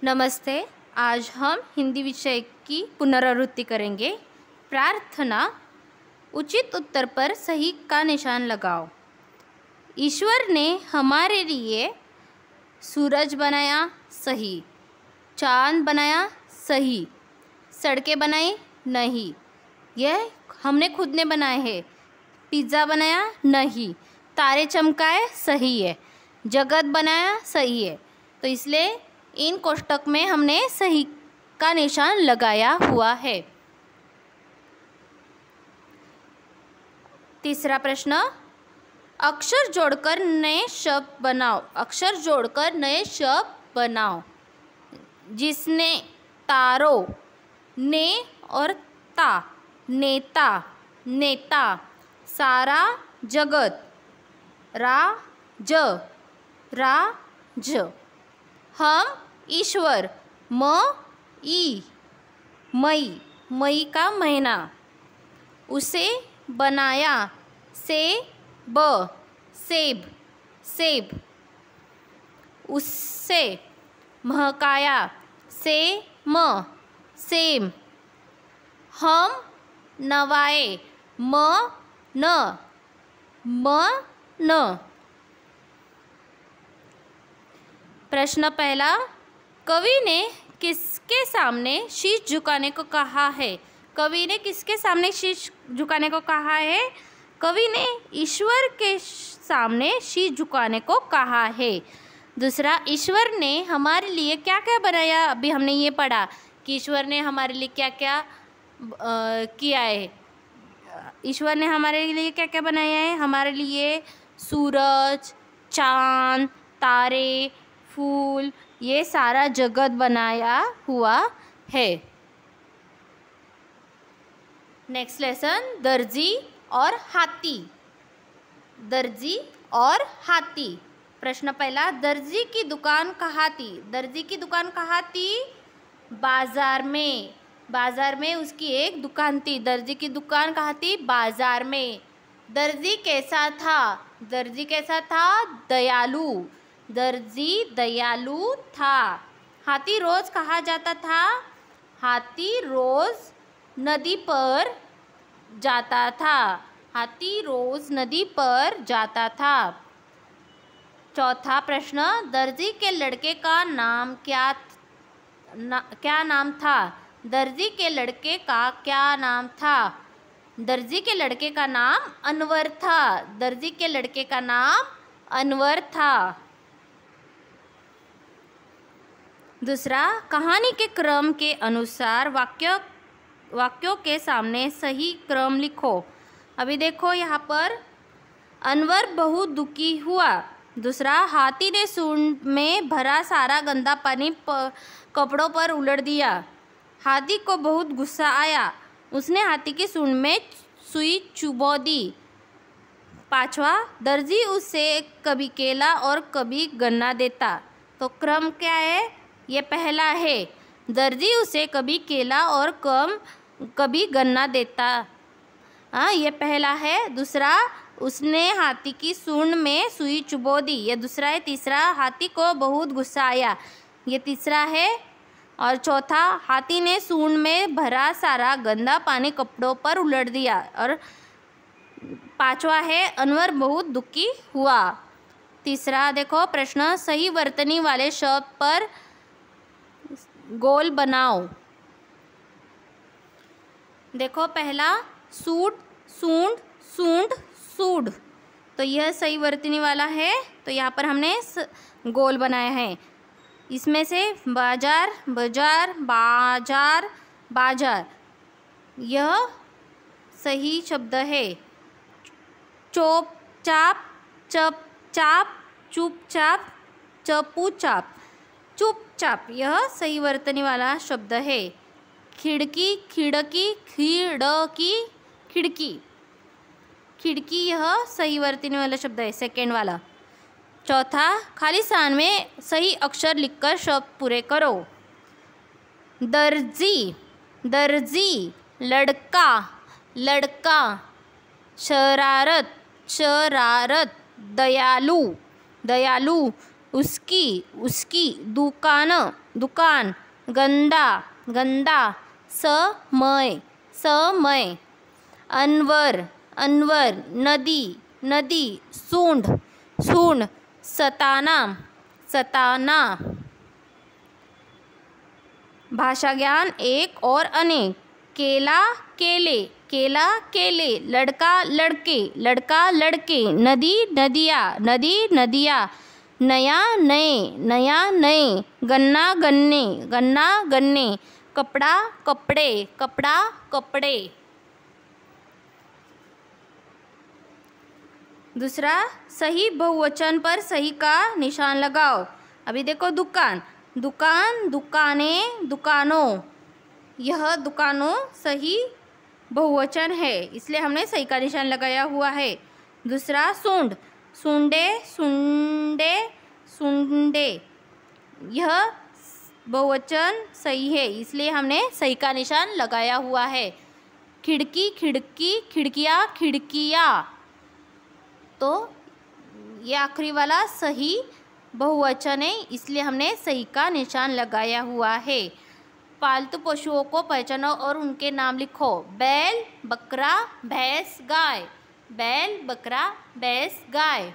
नमस्ते। आज हम हिंदी विषय की पुनरावृत्ति करेंगे। प्रार्थना। उचित उत्तर पर सही का निशान लगाओ। ईश्वर ने हमारे लिए सूरज बनाया, सही। चांद बनाया, सही। सड़कें बनाई, नहीं, यह हमने खुद ने बनाए हैं। पिज़्ज़ा बनाया, नहीं। तारे चमकाए, सही है। जगत बनाया, सही है। तो इसलिए इन कोष्टक में हमने सही का निशान लगाया हुआ है। तीसरा प्रश्न, अक्षर जोड़कर नए शब्द बनाओ। अक्षर जोड़कर नए शब्द बनाओ। जिसने, तारो, ने और ता, नेता, नेता। सारा जगत, राज, राज। हम ईश्वर, मई, मई, मई का महीना। उसे बनाया, सेब, सेब, सेब। उससे महकाया, सेम, सेम। हम नवाए, मन, मन। प्रश्न पहला, कवि ने किसके सामने शीश झुकाने को कहा है? कवि ने किसके सामने शीश झुकाने को कहा है? कवि ने ईश्वर के सामने शीश झुकाने को कहा है। दूसरा, ईश्वर ने हमारे लिए क्या क्या बनाया? अभी हमने ये पढ़ा कि ईश्वर ने हमारे लिए क्या क्या किया है। ईश्वर ने हमारे लिए क्या क्या बनाया है? हमारे लिए सूरज, चांद, तारे, फूल, ये सारा जगत बनाया हुआ है। नेक्स्ट लेसन, दर्जी और हाथी। दर्जी और हाथी। प्रश्न पहला, दर्जी की दुकान कहाँ थी? दर्जी की दुकान कहाँ थी? बाजार में। बाजार में उसकी एक दुकान थी। दर्जी की दुकान कहाँ थी? बाजार में। दर्जी कैसा था? दर्जी कैसा था? दयालु। दर्जी दयालु था। हाथी रोज कहाँ जाता था? हाथी रोज नदी पर जाता था। हाथी रोज नदी पर जाता था। चौथा प्रश्न, दर्जी के लड़के का नाम क्या नाम था? दर्जी के लड़के का क्या नाम था? दर्जी के लड़के का नाम अनवर था। दर्जी के लड़के का नाम अनवर था। दूसरा, कहानी के क्रम के अनुसार वाक्यों के सामने सही क्रम लिखो। अभी देखो यहाँ पर, अनवर बहुत दुखी हुआ। दूसरा, हाथी ने सूंड में भरा सारा गंदा पानी कपड़ों पर उलट दिया। हाथी को बहुत गुस्सा आया। उसने हाथी की सूंड में सुई चुभो दी। पांचवा, दर्जी उसे कभी केला और कभी गन्ना देता। तो क्रम क्या है? ये पहला है, दर्जी उसे कभी केला और कभी गन्ना देता। हाँ, ये पहला है। दूसरा, उसने हाथी की सूंड में सुई चुभो दी, ये दूसरा है। तीसरा, हाथी को बहुत गुस्सा आया, ये तीसरा है। और चौथा, हाथी ने सूंड में भरा सारा गंदा पानी कपड़ों पर उलट दिया। और पांचवा है, अनवर बहुत दुखी हुआ। तीसरा देखो प्रश्न, सही वर्तनी वाले शब्द पर गोल बनाओ। देखो पहला, सूट, सूंड, सूंड, सूड। तो यह सही वर्तनी वाला है, तो यहाँ पर हमने गोल बनाया है। इसमें से बाजार, बाजार, बाजार, बाजार, यह सही शब्द है। चोप चाप, चप चाप, चुप चाप, चपू चाप, चुपचाप, यह सही वर्तनी वाला शब्द है। खिड़की, खिड़की, खिड़की, खिड़की, खिड़की, यह सही वर्तनी वाला शब्द है, सेकेंड वाला। चौथा, खाली स्थान में सही अक्षर लिखकर शब्द पूरे करो। दर्जी, दर्जी, लड़का, लड़का। शरारत, शरारत, दयालु, दयालु। उसकी उसकी, दुकान दुकान, गंदा गंदा, समय समय, अनवर अनवर, नदी नदी, सूंड सूंड, सताना सताना। भाषा ज्ञान एक और अनेक। केला केले, केला केले, लड़का लड़के, लड़का लड़के, नदी नदिया, नदी नदिया, नया नए, नया नए, गन्ना गन्ने, गन्ना गन्ने, कपड़ा कपड़े, कपड़ा कपड़े। दूसरा, सही बहुवचन पर सही का निशान लगाओ। अभी देखो दुकान, दुकान दुकाने, दुकानों। यह दुकानों सही बहुवचन है, इसलिए हमने सही का निशान लगाया हुआ है। दूसरा, सूंड, सूंडे सुंडे, सुंडे। यह बहुवचन सही है, इसलिए हमने सही का निशान लगाया हुआ है। खिड़की खिड़की, खिड़कियाँ खिड़कियाँ। तो ये आखिरी वाला सही बहुवचन है, इसलिए हमने सही का निशान लगाया हुआ है। पालतू पशुओं को पहचानो और उनके नाम लिखो। बैल, बकरा, भैंस, गाय। बैल, बकरा, भैंस, गाय।